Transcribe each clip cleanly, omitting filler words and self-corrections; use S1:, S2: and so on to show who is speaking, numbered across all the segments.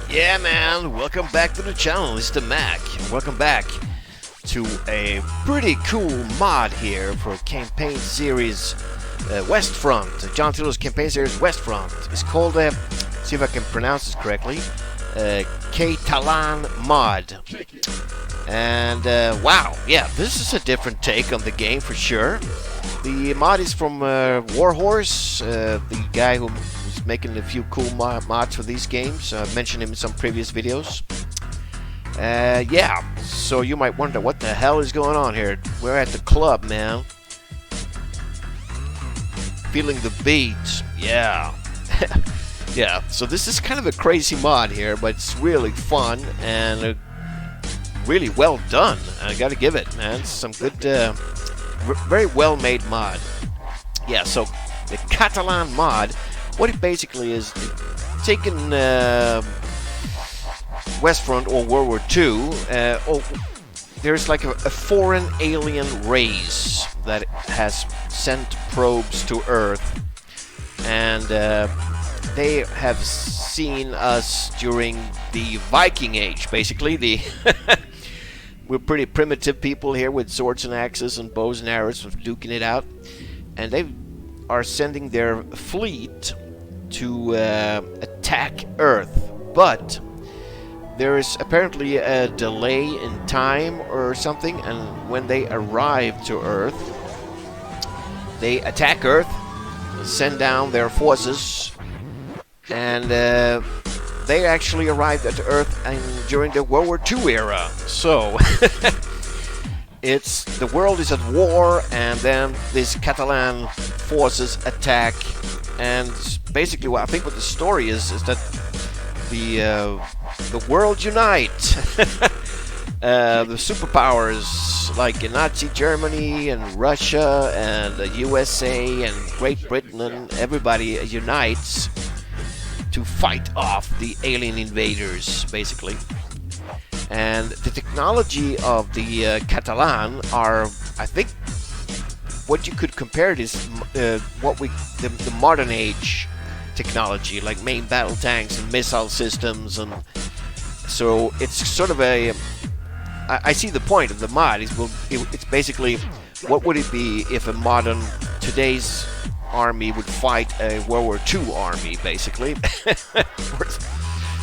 S1: Yeah, man, welcome back to the channel. It's the Mac. Welcome back to a pretty cool mod here for campaign series Westfront. John Tilo's campaign series Westfront. It's called, see if I can pronounce this correctly, Catalan mod. And wow, yeah, this is a different take on the game for sure. The mod is from Warhorse, the guy who's making a few cool mods for these games. I've mentioned him in some previous videos. Yeah, so you might wonder what the hell is going on here. We're at the club, man. Feeling the beat, yeah. Yeah, so this is kind of a crazy mod here, but it's really fun and really well done. I gotta give it, man. It's some good, very well made mod. Yeah, so the Catalan mod, what it basically is, taking Westfront or World War II, there's like a foreign alien race that has sent probes to Earth, and they have seen us during the Viking Age, basically. We're pretty primitive people here with swords and axes and bows and arrows, duking it out, and they are sending their fleet to attack Earth, but there is apparently a delay in time or something, and when they arrive to Earth, they attack Earth, send down their forces, and they actually arrived at Earth during the World War II era. So the world is at war, and then these Catalan forces attack, and basically what the story is that the world unite. The superpowers like Nazi Germany and Russia and the USA and Great Britain, and everybody unites to fight off the alien invaders, basically. And the technology of the Catalan are, I think, what you could compare it is the modern age technology, like main battle tanks and missile systems, and so it's sort of I see the point of the mod. It's basically, what would it be if a modern today's army would fight a World War II army, basically.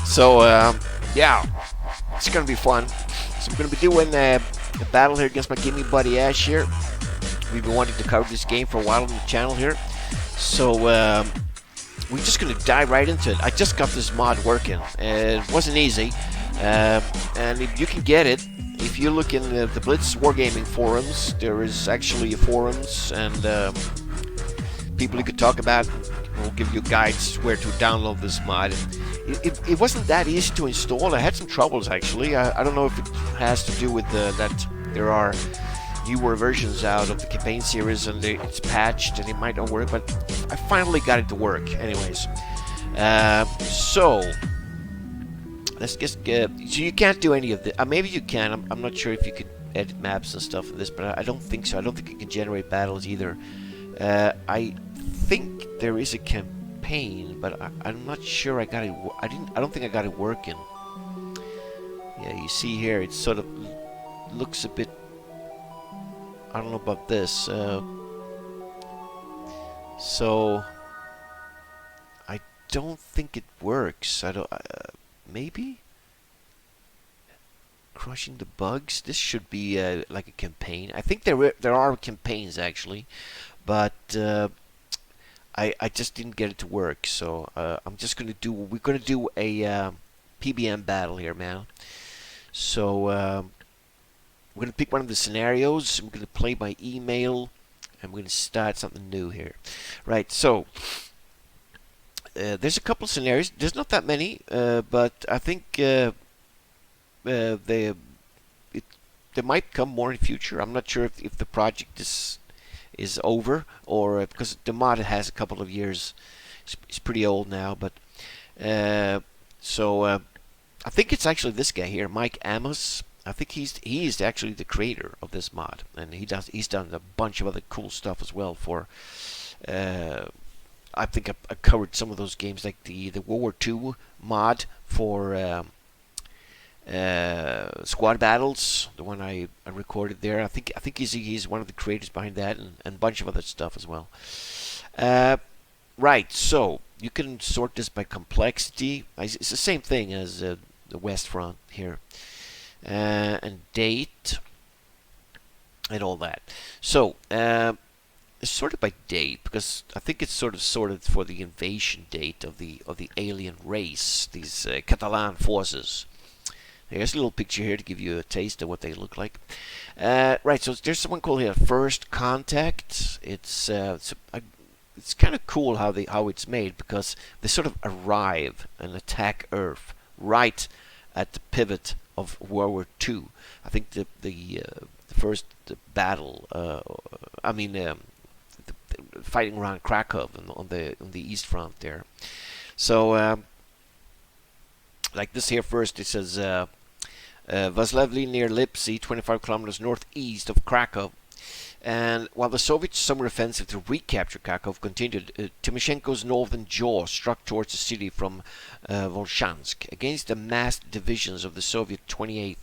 S1: So yeah, it's gonna be fun. So I'm gonna be doing a battle here against my gaming buddy Ash here. We've been wanting to cover this game for a while on the channel here, so we're just gonna dive right into it. I just got this mod working. It wasn't easy, and you can get it if you look in the Blitz Wargaming forums. There is actually forums and people you could talk about will give you guides where to download this mod. It wasn't that easy to install. I had some troubles actually. I don't know if it has to do with that there are newer versions out of the campaign series and it's patched and it might not work, but I finally got it to work anyways. So let's just get, so you can't do any of this. Maybe you can. I'm not sure if you could edit maps and stuff in this, but I don't think so. I don't think you can generate battles either. I think there is a campaign, but I'm not sure I got it. I don't think I got it working. Yeah, you see here, it sort of looks a bit. I don't know about this. So I don't think it works. I don't. Maybe crushing the bugs. This should be like a campaign. I think there are campaigns actually, but I just didn't get it to work. So I'm just gonna do. We're gonna do a PBM battle here, man. So we're going to pick one of the scenarios. We're going to play by email, and we're going to start something new here. Right, so there's a couple of scenarios. There's not that many, but I think there might come more in the future. I'm not sure if the project is over, or because the mod has a couple of years. It's pretty old now, but so I think it's actually this guy here, Mike Amos. I think he's actually the creator of this mod, and he's done a bunch of other cool stuff as well for I think I covered some of those games, like the World War II mod for Squad Battles, the one I recorded there. I think he's one of the creators behind that, and a bunch of other stuff as well. Uh, right, so you can sort this by complexity. It's the same thing as the West Front here, and date and all that. So it's sorted by date because I think it's sort of sorted for the invasion date of the alien race, these Catalan forces. Here's a little picture here to give you a taste of what they look like. Right, so there's someone called here First Contact. It's kind of cool how it's made, because they sort of arrive and attack Earth right at the pivot of World War II. I think the first battle, the fighting around Krakow on the East Front there. So like this here first, it says Vaslevli near Lipsy, 25 kilometers northeast of Krakow. And while the Soviet summer offensive to recapture Krakow continued, Timoshenko's northern jaw struck towards the city from Volchansk. Against the massed divisions of the Soviet 28th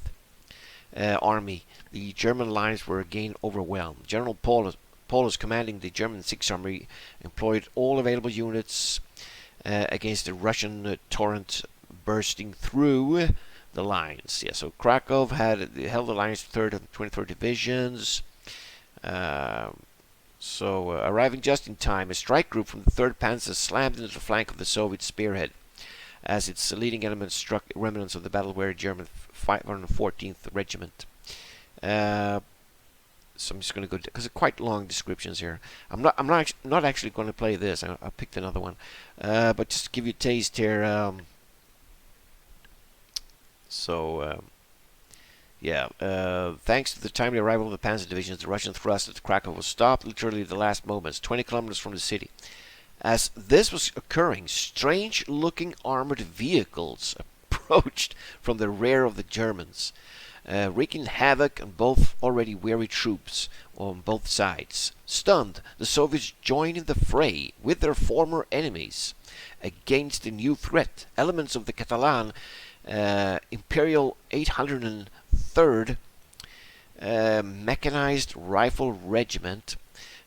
S1: Army, the German lines were again overwhelmed. General Paulus, commanding the German Sixth Army, employed all available units against the Russian torrent bursting through the lines. Yeah, so Krakow held the lines 3rd and 23rd divisions. Arriving just in time, a strike group from the 3rd Panzer slammed into the flank of the Soviet spearhead as its leading elements struck remnants of the battle-weary German 514th Regiment. So I'm just going to go, because they're quite long descriptions here. I'm not actually going to play this. I picked another one, but just to give you a taste here. Thanks to the timely arrival of the Panzer divisions, the Russian thrust at Krakow was stopped literally at the last moments, 20 kilometers from the city. As this was occurring, strange-looking armored vehicles approached from the rear of the Germans, wreaking havoc on both already weary troops on both sides. Stunned, the Soviets joined in the fray with their former enemies against the new threat. Elements of the Catalan Imperial 803rd Mechanized Rifle Regiment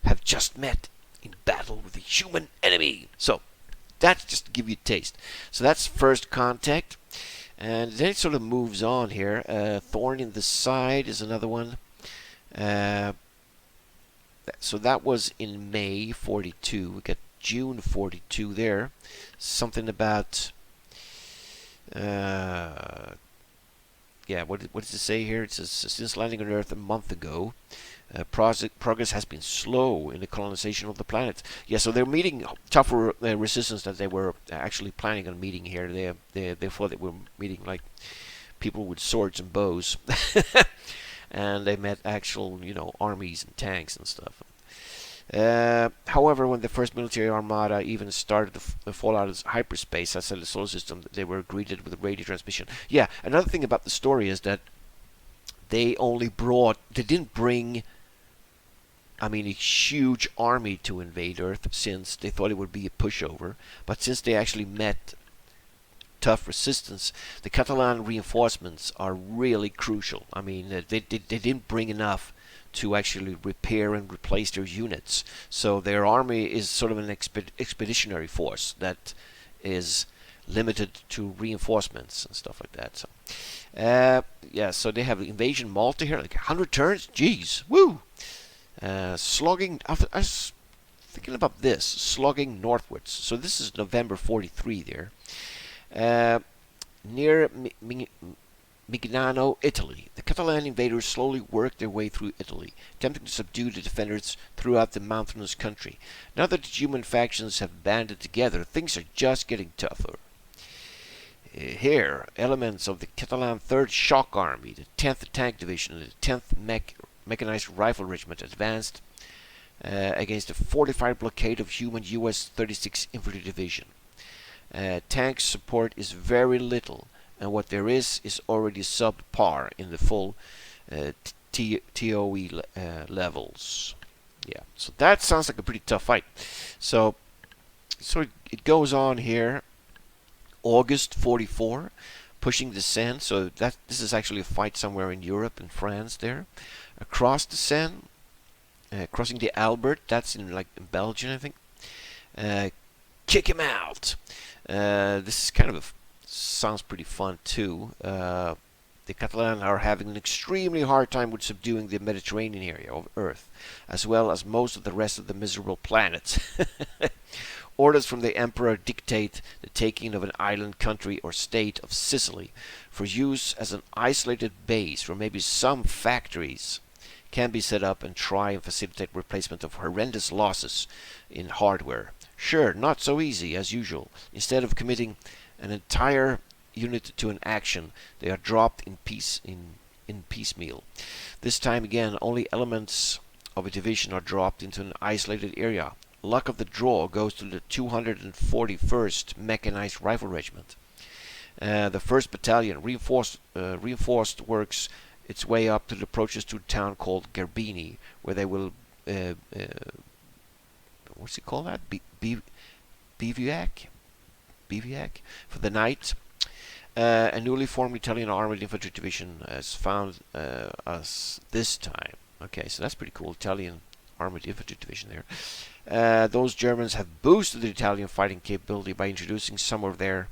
S1: have just met in battle with a human enemy. So that's just to give you a taste. So that's First Contact. And then it sort of moves on here. Thorn in the Side is another one. So that was in May 42. We got June 42 there. Something about... what does it say here? It says, since landing on Earth a month ago, progress has been slow in the colonization of the planet. Yeah, so they're meeting tougher resistance that they were actually planning on meeting here. They thought they were meeting like people with swords and bows, and they met actual armies and tanks and stuff. However, when the first military armada even started to fall out of hyperspace outside the solar system, they were greeted with radio transmission. Yeah, another thing about the story is that they didn't bring, a huge army to invade Earth, since they thought it would be a pushover. But since they actually met tough resistance, the Catalan reinforcements are really crucial. They didn't bring enough to actually repair and replace their units. So their army is sort of an expeditionary force that is limited to reinforcements and stuff like that. So so they have Invasion Malta here, like 100 turns. Jeez, woo! Slogging. I was thinking about this, slogging northwards. So this is November 43 there. Near Mignano, Italy. The Catalan invaders slowly worked their way through Italy, attempting to subdue the defenders throughout the mountainous country. Now that the human factions have banded together, things are just getting tougher. Here, elements of the Catalan 3rd Shock Army, the 10th Tank Division, and the 10th Mechanized Rifle Regiment advanced against a fortified blockade of human US 36 Infantry Division. Tank support is very little, and what there is already subpar in the full TOE levels. Yeah, so that sounds like a pretty tough fight. So So it goes on here. August 44, pushing the Seine. So this is actually a fight somewhere in Europe, in France there. Across the Seine, crossing the Albert. That's in in Belgium, I think. Kick him out. This is kind of sounds pretty fun too. The Catalan are having an extremely hard time with subduing the Mediterranean area of Earth, as well as most of the rest of the miserable planet. Orders from the emperor dictate the taking of an island country or state of Sicily for use as an isolated base where maybe some factories can be set up and try and facilitate replacement of horrendous losses in hardware. Sure, not so easy as usual. Instead of committing an entire unit to an action, they are dropped in piecemeal. This time again, only elements of a division are dropped into an isolated area. Luck of the draw goes to the 241st Mechanized Rifle Regiment. The 1st Battalion, reinforced works its way up to the approaches to a town called Gerbini, where they will what's it called that? Bivouac for the night. A newly formed Italian Armored Infantry Division has found us this time. Okay, so that's pretty cool. Italian Armored Infantry Division there. Those Germans have boosted the Italian fighting capability by introducing some of their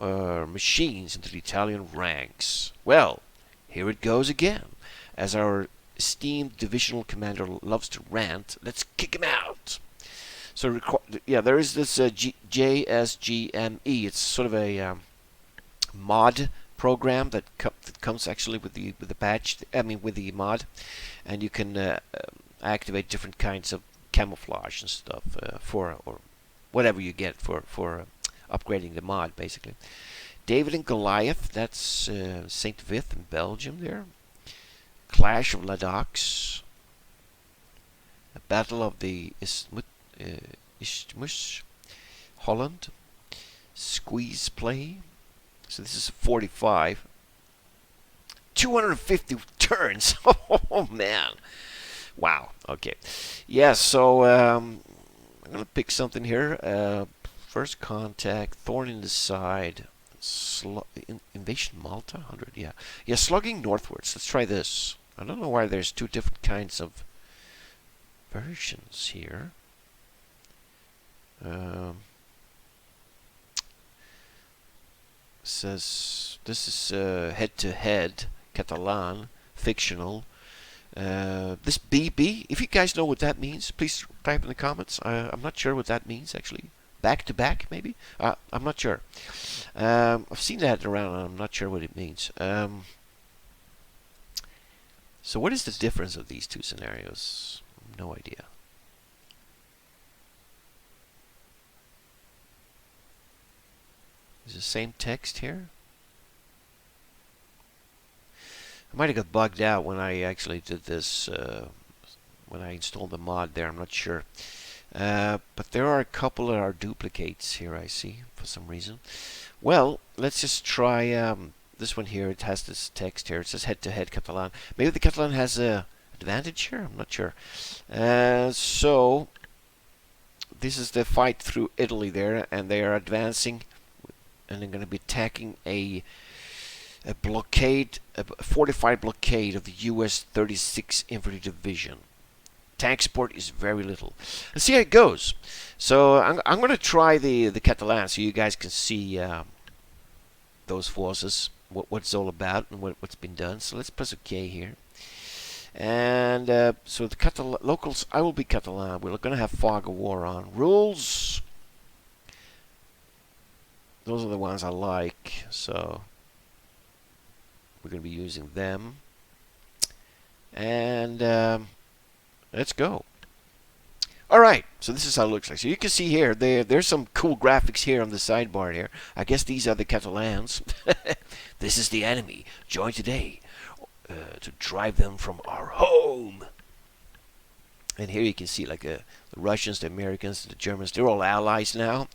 S1: machines into the Italian ranks. Well, here it goes again. As our esteemed divisional commander loves to rant, let's kick him out. So, yeah, there is this JSGME. It's sort of a mod program that comes actually with the patch. I mean, with the mod, and you can activate different kinds of camouflage and stuff for or whatever you get for upgrading the mod, basically. David and Goliath. That's Saint Vith in Belgium there. Clash of Ladakh. A Battle of the Isthmus, Holland. Squeeze play. So this is 45. 250 turns. Oh man. Wow. Okay. Yeah, so I'm going to pick something here. First Contact, Thorn in the Side, Invasion Malta, 100, yeah. Yeah, Slugging Northwards. Let's try this. I don't know why there's two different kinds of versions here. Says this is head-to-head Catalan, fictional. This BB, if you guys know what that means, please type in the comments. I'm not sure what that means, actually. Back-to-back, maybe? I'm not sure. I've seen that around, and I'm not sure what it means. So what is the difference of these two scenarios? No idea. Is the same text here? I might have got bugged out when I actually did this, when I installed the mod there, I'm not sure. But there are a couple that are duplicates here, I see, for some reason. Well, let's just try this one here. It has this text here. It says head-to-head Catalan. Maybe the Catalan has an advantage here? I'm not sure. So, this is the fight through Italy there, and they are advancing, and they're going to be attacking a fortified blockade of the US 36 Infantry Division. Tank support is very little. Let's see how it goes. So I'm going to try the Catalan so you guys can see those forces, what it's all about and what's been done. So let's press OK here. And so the locals, I will be Catalan. We're going to have Fog of War on. Rules. Those are the ones I like. So we're going to be using them. And let's go. Alright, so this is how it looks like. So you can see here, there's some cool graphics here on the sidebar here. I guess these are the Catalans. This is the enemy. Join today to drive them from our home. And here you can see like the Russians, the Americans, the Germans, they're all allies now.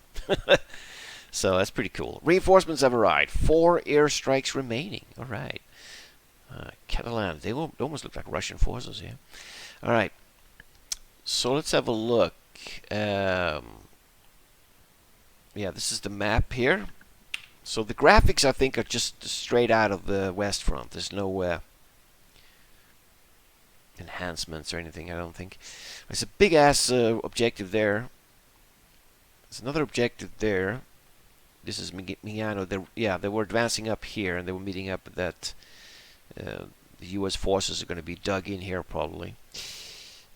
S1: So that's pretty cool. Reinforcements have arrived. 4 airstrikes remaining. Alright. Catalan, they almost look like Russian forces here. Alright. So let's have a look. yeah, this is the map here. So the graphics, I think, are just straight out of the West Front. There's no enhancements or anything, I don't think. There's a big-ass objective there. There's another objective there. This is Miyano. They were advancing up here, and they were meeting up that the U.S. forces are going to be dug in here, probably.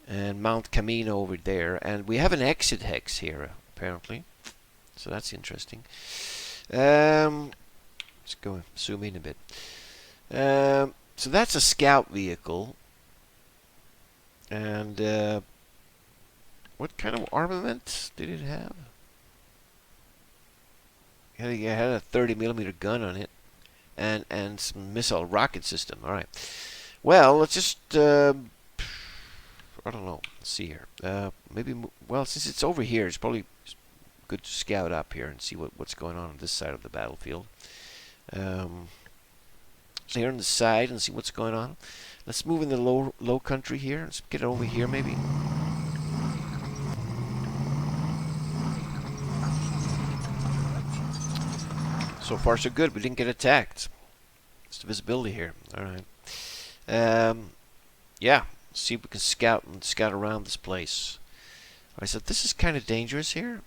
S1: And Mount Camino over there. And we have an exit hex here, apparently. So that's interesting. Let's go zoom in a bit. So that's a scout vehicle. And what kind of armament did it have? It had a 30mm gun on it, and some missile rocket system. All right. Well, let's just I don't know. Let's see here. Maybe well, since it's over here, it's probably good to scout up here and see what's going on this side of the battlefield. Here on the side and see what's going on. Let's move in the low country here. Let's get over here maybe. So far so good. We didn't get attacked. It's the visibility here. All right. Yeah. See if we can scout around this place. I said this is kind of dangerous here.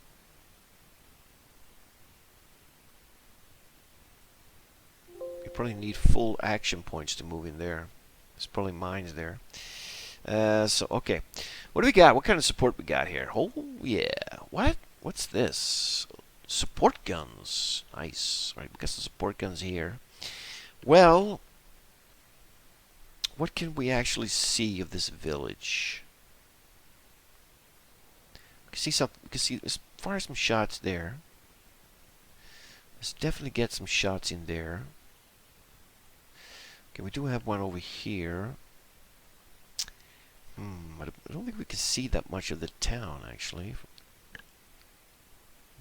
S1: You probably need full action points to move in there. There's probably mines there. So okay, what do we got? What kind of support we got here? Oh yeah, what's this? Support guns. Nice. Right, we got some support guns here. Well, what can we actually see of this village? We can see as far as some shots there. Let's definitely get some shots in there. Okay, we do have one over here. I don't think we can see that much of the town, actually.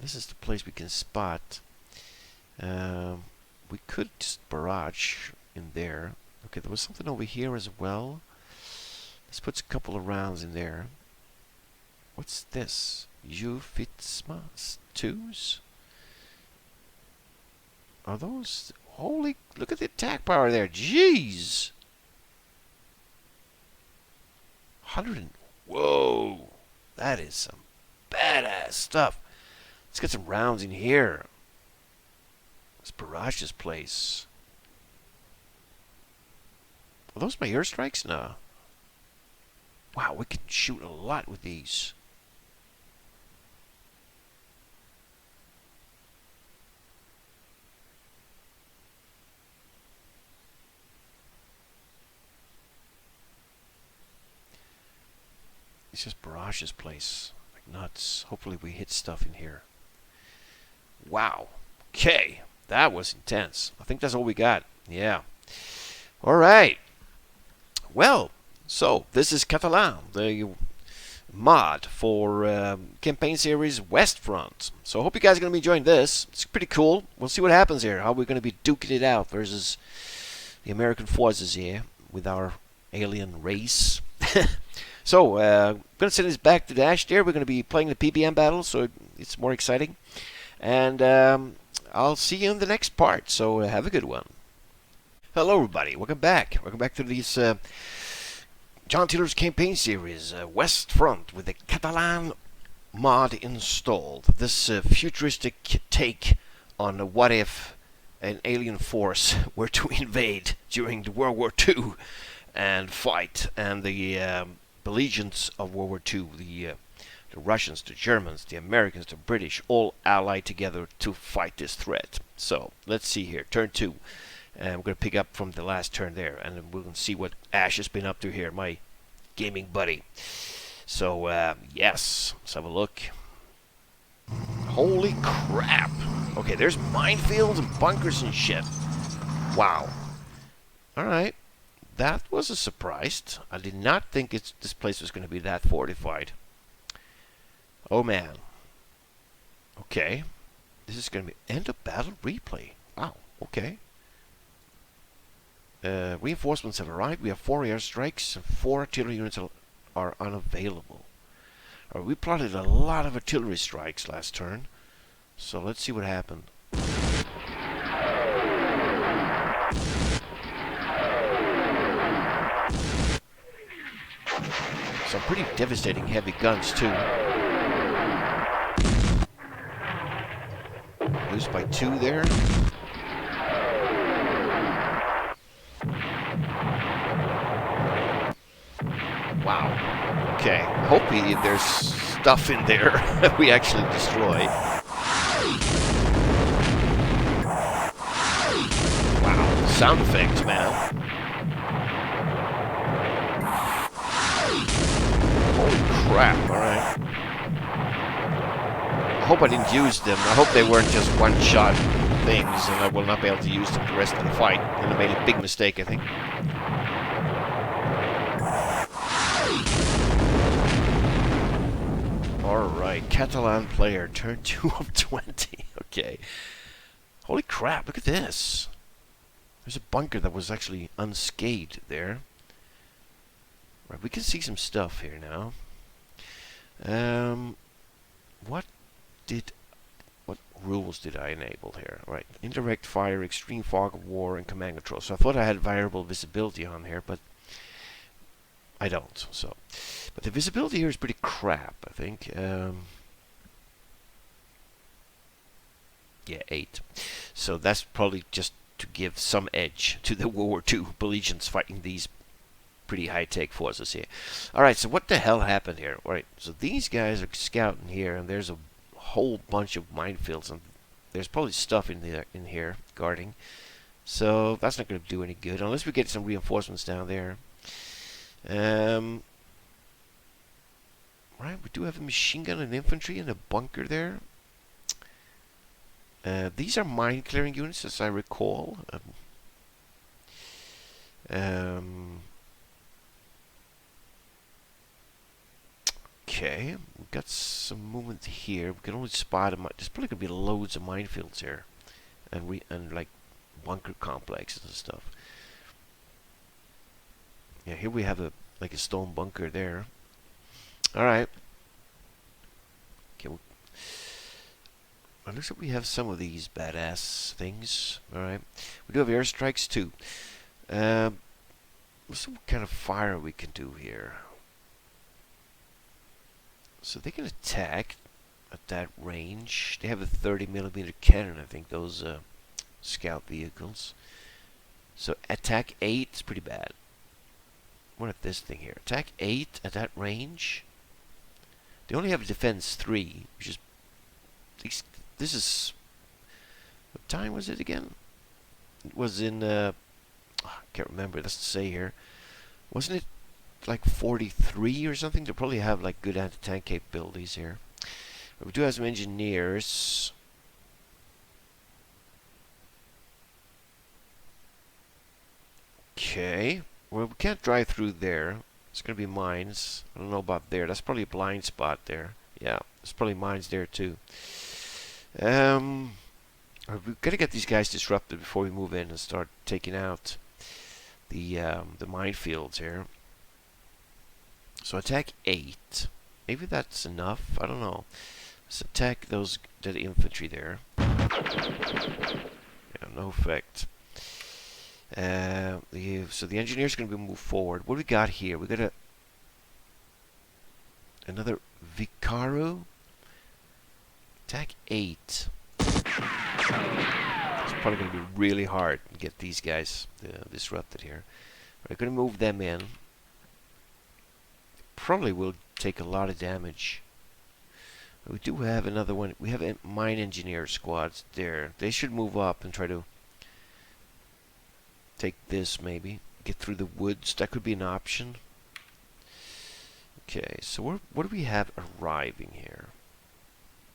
S1: This is the place we can spot. We could just barrage in there. Okay, there was something over here as well. Let's put a couple of rounds in there. What's this? Ufitsma 2s? Are those... Holy... Look at the attack power there. Jeez! 100... Whoa! That is some badass stuff. Let's get some rounds in here. Let's barrage this place. Are those my airstrikes? No. Wow, we can shoot a lot with these. Let's just barrage this place like nuts. Hopefully we hit stuff in here. Wow. Okay. That was intense. I think that's all we got. Yeah. All right. Well, so this is Catalan, the mod for campaign series West Front. So I hope you guys are going to be enjoying this. It's pretty cool. We'll see what happens here. How we're going to be duking it out versus the American forces here with our alien race. So, I'm going to send this back to Dash there. We're going to be playing the PBM battle, so it's more exciting. And I'll see you in the next part, so have a good one. Hello, everybody. Welcome back. Welcome back to this John Taylor's campaign series, West Front, with the Catalan mod installed. This futuristic take on what if an alien force were to invade during the World War II and fight, and the belligerents of World War II, the Russians, the Germans, the Americans, the British, all allied together to fight this threat. So, let's see here. Turn 2. And we're going to pick up from the last turn there, and we're going to see what Ash has been up to here, my gaming buddy. So, yes, let's have a look. Holy crap! Okay, there's minefields and bunkers and shit. Wow. Alright. That was a surprise. I did not think this place was going to be that fortified. Oh, man. Okay. This is going to be end of battle replay. Wow, okay. Reinforcements have arrived. We have 4 airstrikes and 4 artillery units are unavailable. We plotted a lot of artillery strikes last turn. So let's see what happened. Some pretty devastating heavy guns too. Lose by 2 there. Wow. Okay. Hopefully there's stuff in there that we actually destroy. Wow. Sound effects, man. Holy crap. Alright. I hope I didn't use them. I hope they weren't just one-shot things and I will not be able to use them the rest of the fight. And I made a big mistake, I think. Alright, Catalan player, turn 2 of 20. Okay. Holy crap, look at this. There's a bunker that was actually unscathed there. Right, we can see some stuff here now. What rules did I enable here? Right, indirect fire, extreme fog of war, and command control. So I thought I had variable visibility on here, but I don't. So, but the visibility here is pretty crap, I think. Yeah, 8. So that's probably just to give some edge to the World War II belligerents fighting these pretty high-tech forces here. Alright, so what the hell happened here? Alright, so these guys are scouting here, and there's a whole bunch of minefields, and there's probably stuff in here guarding. So that's not going to do any good, unless we get some reinforcements down there. Right, we do have a machine gun and infantry in a bunker there. These are mine clearing units, as I recall. Okay, we've got some movement here. We can only spot them. There's probably gonna be loads of minefields here, and like bunker complexes and stuff. Yeah, here we have a stone bunker there. All right. Okay. It looks like we have some of these badass things. All right. We do have airstrikes too. Let's see what kind of fire we can do here. So they can attack at that range. They have a 30mm cannon, I think, those scout vehicles. So attack 8 is pretty bad. What at this thing here? Attack 8 at that range. They only have defense 3, which is... This is... What time was it again? It was in... I can't remember. It doesn't say here. Wasn't it like 43 or something? They probably have like good anti-tank capabilities here. But we do have some engineers. Okay. Well, we can't drive through there. It's going to be mines. I don't know about there. That's probably a blind spot there. Yeah, there's probably mines there too. We've got to get these guys disrupted before we move in and start taking out the minefields here. So attack 8. Maybe that's enough. I don't know. Let's attack that infantry there. Yeah, no effect. So the engineer's going to be moved forward. What do we got here? We got another Vicaru. Attack 8. It's probably going to be really hard to get these guys disrupted here. We're going to move them in. Probably will take a lot of damage. We do have another one. We have mine engineer squads there. They should move up and try to take this, maybe get through the woods. That could be an option. Okay, so what do we have arriving here?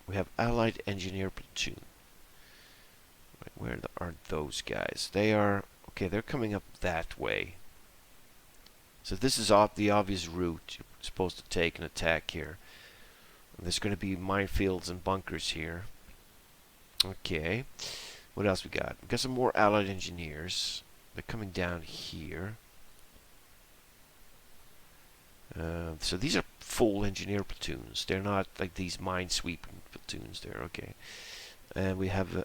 S1: We have Allied Engineer Platoon. Right, where are those guys? They are okay. They're coming up that way. So this is the obvious route you're supposed to take and attack here. And there's going to be minefields and bunkers here. Okay. What else we got? We got some more Allied engineers. They're coming down here. So these are full engineer platoons. They're not like these mine-sweeping platoons there. Okay. And we have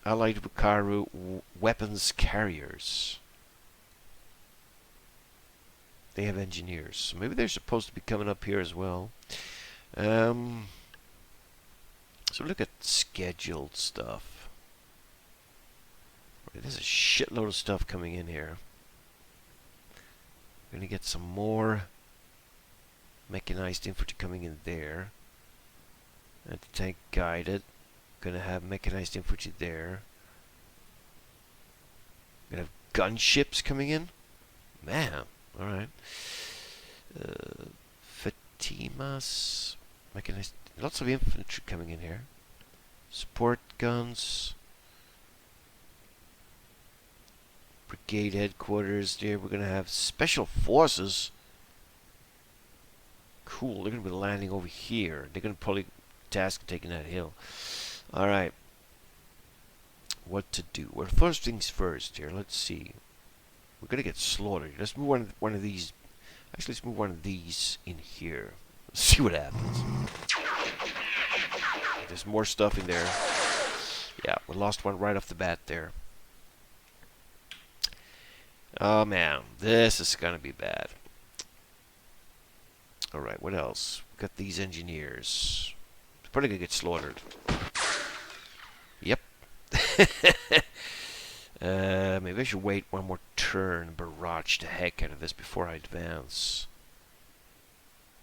S1: Allied Wakaru weapons carriers. They have engineers. So maybe they're supposed to be coming up here as well. So look at scheduled stuff. Right, there's a shitload of stuff coming in here. We're going to get some more mechanized infantry coming in there. Anti-tank guided. Gonna have mechanized infantry there. Gonna have gunships coming in. Man, all right. Fatimas, mechanized. Lots of infantry coming in here. Support guns. Brigade headquarters there. We're gonna have special forces. Cool. They're gonna be landing over here. They're gonna probably task taking that hill. All right. What to do? Well, first things first here. Let's see. We're gonna get slaughtered. Let's move one of these. Actually, let's move one of these in here. Let's see what happens. There's more stuff in there. Yeah, we lost one right off the bat there. Oh man, this is gonna be bad. All right, what else? We got these engineers. They're probably gonna get slaughtered. Yep. Maybe I should wait one more turn, barrage the heck out of this before I advance.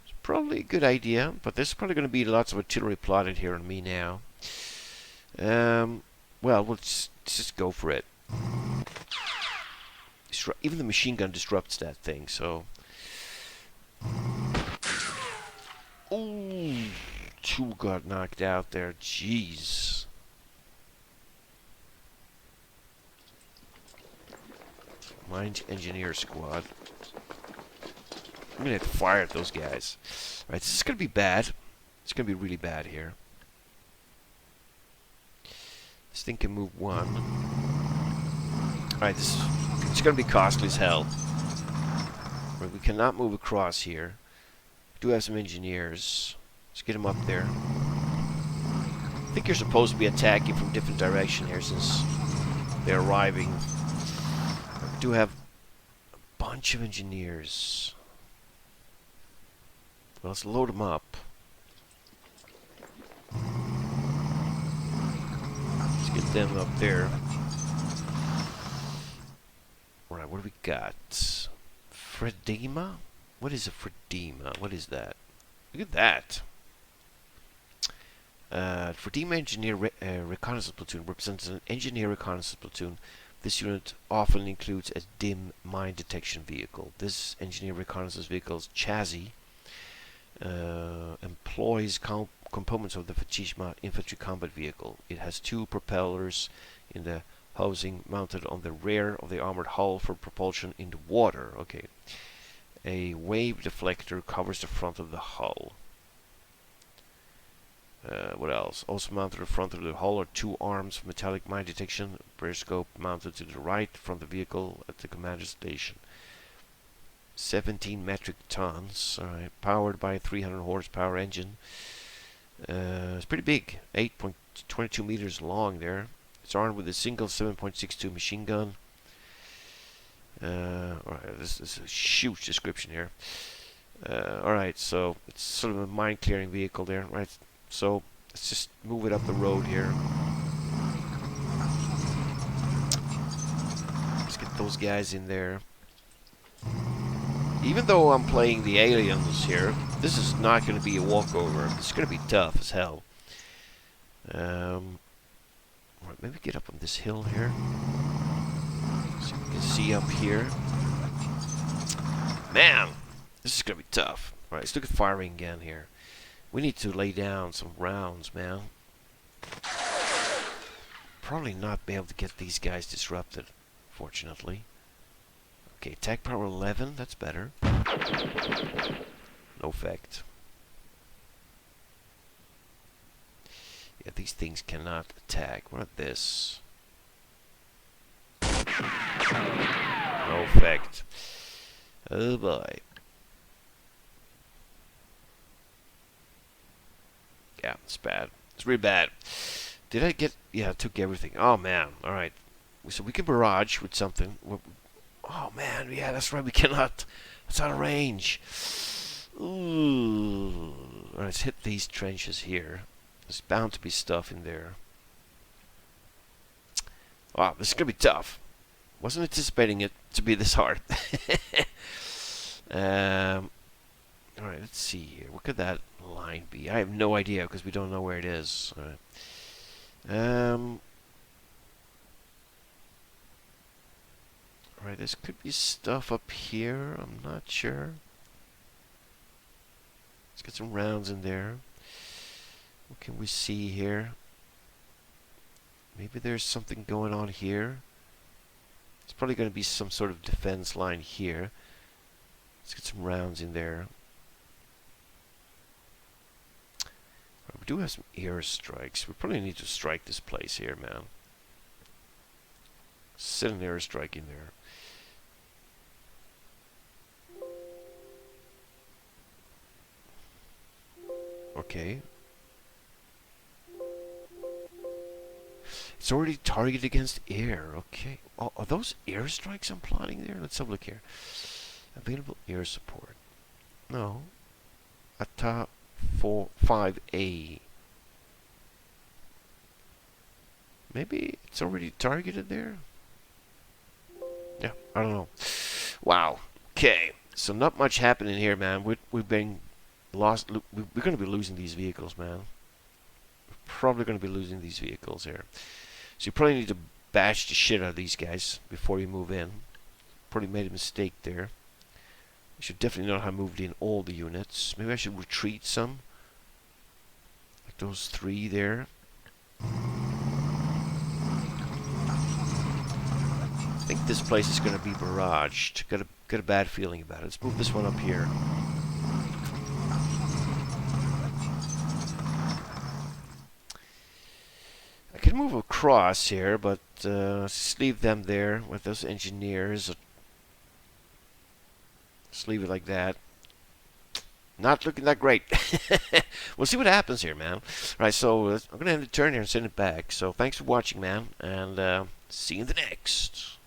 S1: It's probably a good idea, but there's probably going to be lots of artillery plotted here on me now. Well, let's just go for it. Even the machine gun disrupts that thing, so... Ooh, two got knocked out there, jeez. Mind Engineer Squad. I'm gonna have to fire at those guys. Alright, this is gonna be bad. It's gonna be really bad here. This thing can move one. Alright, it's gonna be costly as hell. Right, we cannot move across here. We do have some engineers. Let's get them up there. I think you're supposed to be attacking from different direction here since they're arriving. We do have a bunch of engineers. Well, let's load them up. Let's get them up there. Alright, what do we got? Fredema? What is a Fredema? What is that? Look at that. Fredema Engineer Reconnaissance Platoon represents an engineer reconnaissance platoon. This unit often includes a dim mine detection vehicle. This engineer reconnaissance vehicle's chassis employs components of the Fujishima infantry combat vehicle. It has two propellers in the housing mounted on the rear of the armored hull for propulsion into water. Okay. A wave deflector covers the front of the hull. What else? Also mounted at the front of the hull are two arms for metallic mine detection. Periscope mounted to the right from the vehicle at the commander station. 17 metric tons. Alright, powered by a 300 horsepower engine. It's pretty big. 8.22 meters long there. It's armed with a single 7.62 machine gun. Alright, this is a huge description here. Alright, so it's sort of a mine clearing vehicle there. Right, so let's just move it up the road here. Let's get those guys in there. Even though I'm playing the aliens here, this is not going to be a walkover. It's going to be tough as hell. Right, maybe get up on this hill here. So you can see up here. Man, this is going to be tough. All right, let's look at firing again here. We need to lay down some rounds, man. Probably not be able to get these guys disrupted, fortunately. Okay, attack power 11, that's better. No effect. Yeah, these things cannot attack. What about this? No effect. Oh boy. Yeah, it's bad. It's really bad. Did I get... Yeah, I took everything. Oh, man. All right. So we can barrage with something. Oh, man. Yeah, that's right. We cannot. That's out of range. Ooh. All right, let's hit these trenches here. There's bound to be stuff in there. Wow, this is going to be tough. Wasn't anticipating it to be this hard. All right, let's see here. What could that line be? I have no idea because we don't know where it is. All right. Alright, this could be stuff up here. I'm not sure. Let's get some rounds in there. What can we see here? Maybe there's something going on here. It's probably going to be some sort of defense line here. Let's get some rounds in there. Right, we do have some airstrikes. We probably need to strike this place here, man. Send an airstrike in there. Okay. It's already targeted against air. Okay. Oh, are those airstrikes I'm plotting there? Let's have a look here. Available air support. No. ATA 5A. Maybe it's already targeted there? Yeah, I don't know. Wow. Okay. So not much happening here, man. We've been lost. We're going to be losing these vehicles, man. We're probably going to be losing these vehicles here. So you probably need to bash the shit out of these guys before you move in. Probably made a mistake there. You should definitely not have moved in all the units. Maybe I should retreat some. Like those 3 there. I think this place is going to be barraged. Got a bad feeling about it. Let's move this one up here. I can move across here, but just leave them there with those engineers. Just leave it like that. Not looking that great. We'll see what happens here, man. All right, so I'm going to end the turn here and send it back. So thanks for watching, man, and see you in the next.